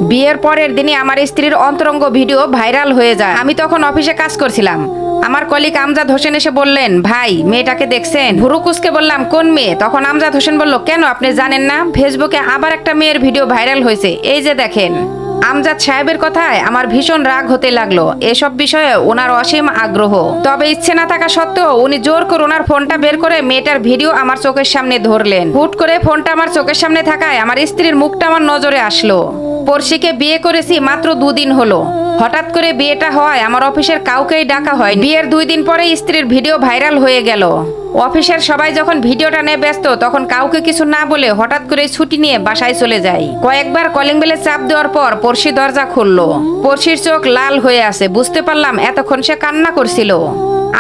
বিয়ের পরের দিনই আমার স্ত্রীর অন্তরঙ্গ ভিডিও ভাইরাল হয়ে যায়। আমি তখন অফিসে কাজ করছিলাম। আমার কলিগ আমজাদ হোসেন এসে বললেন, ভাই মেয়েটাকে দেখছেন? ভুরু কুচকে বললাম, কোন মেয়ে? তখন আমজাদ হোসেন বলল, কেন আপনি জানেন না? ফেসবুকে আবার একটা মেয়ের ভিডিও ভাইরাল হয়েছে, এই যে দেখেন। আমজাদ সাহেবের কথায় আমার ভীষণ রাগ হতে লাগলো। এসব বিষয়ে ওনার অসীম আগ্রহ, তবে ইচ্ছে না থাকা সত্ত্বেও উনি জোর করে ওনার ফোনটা বের করে মেয়েটার ভিডিও আমার চোখের সামনে ধরলেন। হুট করে ফোনটা আমার চোখের সামনে থাকায় আমার স্ত্রীর মুখটা আমার নজরে আসলো। পড়শিকে বিয়ে করেছি মাত্র 2 দিন হলো। হঠাৎ করে বিয়েটা হওয়ায় আমার অফিসের কাউকেই ডাকা হয়। বিয়ের 2 দিন পরে স্ত্রীর ভিডিও ভাইরাল হয়ে গেল। অফিসের সবাই যখন ভিডিওটা নিয়ে ব্যস্ত, তখন কাউকে কিছু না বলে হঠাৎ করে ছুটি নিয়ে বাসায় চলে যায়। কয়েকবার কলিং বেলে চাপ দেওয়ার পর পড়শি দরজা খুললো। পড়শির চোখ লাল হয়ে আছে, বুঝতে পারলাম এতক্ষণ সে কান্না করছিল।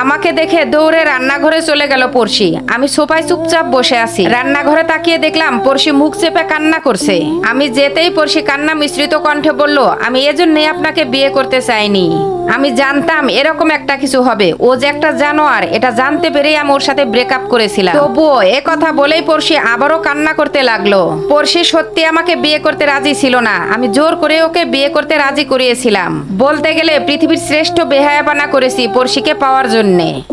আমাকে দেখে দৌড়ে রান্নাঘরে চলে গেল পড়শি। আমি সোফায় চুপচাপ বসে আছি। রান্নাঘরে তাকিয়ে দেখলাম পড়শি মুখ চেপে কান্না করছে। আমি যেতেই পড়শি কান্না মিশ্রিত কণ্ঠে বলল, আমি এজন্যই আপনাকে বিয়ে করতে চাইনি। আমি জানতাম এরকম একটা কিছু হবে। ও যে একটা জানোয়ার, এটা জানতে পেরেই আমি ওর সাথে ব্রেকআপ করেছিলাম। তবুও এ কথা বলেই পড়শি আবারও কান্না করতে লাগলো। পড়শি সত্যি আমাকে বিয়ে করতে রাজি ছিল না। আমি জোর করে ওকে বিয়ে করতে রাজি করিয়েছিলাম। বলতে গেলে পৃথিবীর শ্রেষ্ঠ বেহায়াপনা করেছি পড়শিকে পাওয়ার জন্য।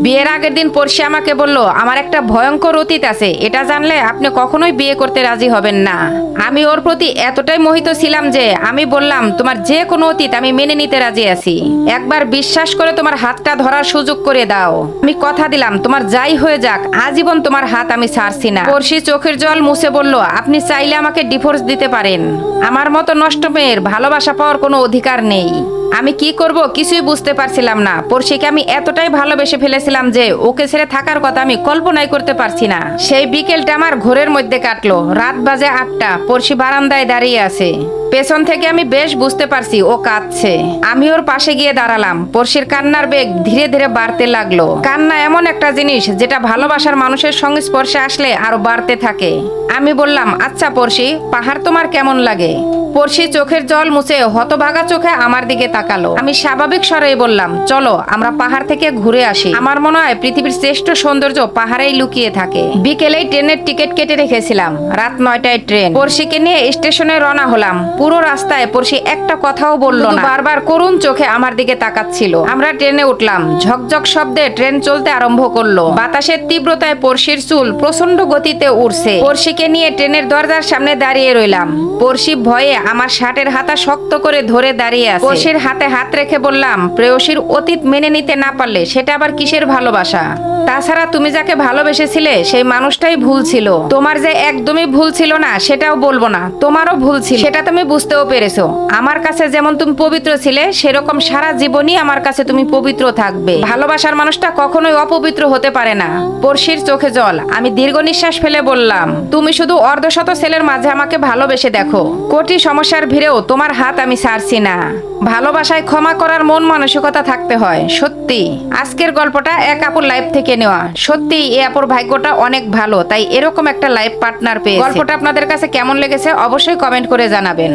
বিয়ের আগের দিন পড়শি আমাকে বলল, আমার একটা ভয়ঙ্কর অতীত আছে, এটা জানলে আপনি কখনোই বিয়ে করতে রাজি হবেন না। আমি ওর প্রতি এতটাই মোহিত ছিলাম যে আমি বললাম, তোমার যে কোনো অতীত আমি মেনে নিতে রাজি আছি। একবার বিশ্বাস করে তোমার হাতটা ধরার সুযোগ করে দাও। আমি কথা দিলাম, তোমার যাই হয়ে যাক আজীবন তোমার হাত আমি ছাড়ছি না। পড়শি চোখের জল মুছে বলল, আপনি চাইলে আমাকে ডিভোর্স দিতে পারেন। আমার মতো নষ্ট মেয়ের ভালোবাসা পাওয়ার কোনো অধিকার নেই। আমি কি করব কিছুই বুঝতে পারছিলাম না। পড়শিকে আমি এতটাই ভালোবেসে ফেলেছিলাম যে ওকে ছেড়ে থাকার কথা আমি কল্পনাই করতে পারছি না। সেই বিকেলটা আমার ঘোরের মধ্যে কাটলো। রাত বাজে 8টা। পড়শি বারান্দায় দাঁড়িয়ে আছে। পেছন থেকে আমি বেশ বুঝতে পারছি ও কাঁদছে। আমি ওর পাশে গিয়ে দাঁড়ালাম। পড়শির কান্নার বেগ ধীরে ধীরে বাড়তে লাগলো। কান্না এমন একটা জিনিস যেটা ভালোবাসার মানুষের সংস্পর্শে আসলে আরো বাড়তে থাকে। আমি বললাম, আচ্ছা পড়শি, পাহাড় তোমার কেমন লাগে? পড়শি চোখের জল মুছে হতভাগা চোখে আমার দিকে তাকালো। আমি স্বাভাবিক স্বরেই বললাম, চলো আমরা পাহাড় থেকে ঘুরে আসি। আমার মনে হয় পৃথিবীর শ্রেষ্ঠ সৌন্দর্য পাহাড়েই লুকিয়ে থাকে। বিকেলেই ট্রেনের টিকিট কেটে রেখেছিলাম। রাত 9টায় ট্রেন। পড়শিকে নিয়ে স্টেশনে রওনা হলাম। পুরো রাস্তায় পড়শি একটা কথাও বলল না, বারবার করুণ চোখে আমার দিকে তাকাচ্ছিল। আমরা ট্রেনে উঠলাম। ঝকঝক শব্দে ট্রেন চলতে আরম্ভ করলো। বাতাসের তীব্রতায় পড়শির চুল প্রচন্ড গতিতে উড়ছে। পড়শিকে নিয়ে ট্রেনের দরজার সামনে দাঁড়িয়ে রইলাম। পড়শি ভয়ে আমার শার্টের হাতা শক্ত করে ধরে দাঁড়িয়ে আছে। পড়শির হাতে হাত রেখে বললাম, প্রেয়সীর অতীত মেনে নিতে না পারলে সেটা আবার কিসের ভালোবাসা? তাছাড়া তুমি যাকে ভালোবেসেছিলে সেই মানুষটাই ভুল ছিল। তোমার যে একদমই ভুল ছিল না সেটাও বলবো না, তোমারও ভুল ছিল, সেটা তুমি বুঝতেও পেরেছো। আমার কাছে যেমন তুমি পবিত্র ছিলে, সেরকম সারা জীবনই আমার কাছে তুমি পবিত্র থাকবে। ভালোবাসার মানুষটা কখনোই অপবিত্র হতে পারে না। পড়শির চোখে জল। আমি দীর্ঘ নিঃশ্বাস ফেলে বললাম, তুমি শুধু অর্ধশত ছেলের মাঝে আমাকে ভালোবেসে দেখো। কোটি সমস্যার ভিড়েও তোমার হাত আমি ছাড়ছি না। ভালোবাসায় ক্ষমা করার মন মানসিকতা থাকতে হয়। সত্যি আজকের গল্পটা এক আপুর লাইফ থেকে নেওয়া। সত্যি এই আপুর ভাগ্যটা অনেক ভালো, তাই এরকম একটা লাইফ পার্টনার পেয়ে। গল্পটা আপনাদের কাছে কেমন লেগেছে অবশ্যই কমেন্ট করে জানাবেন।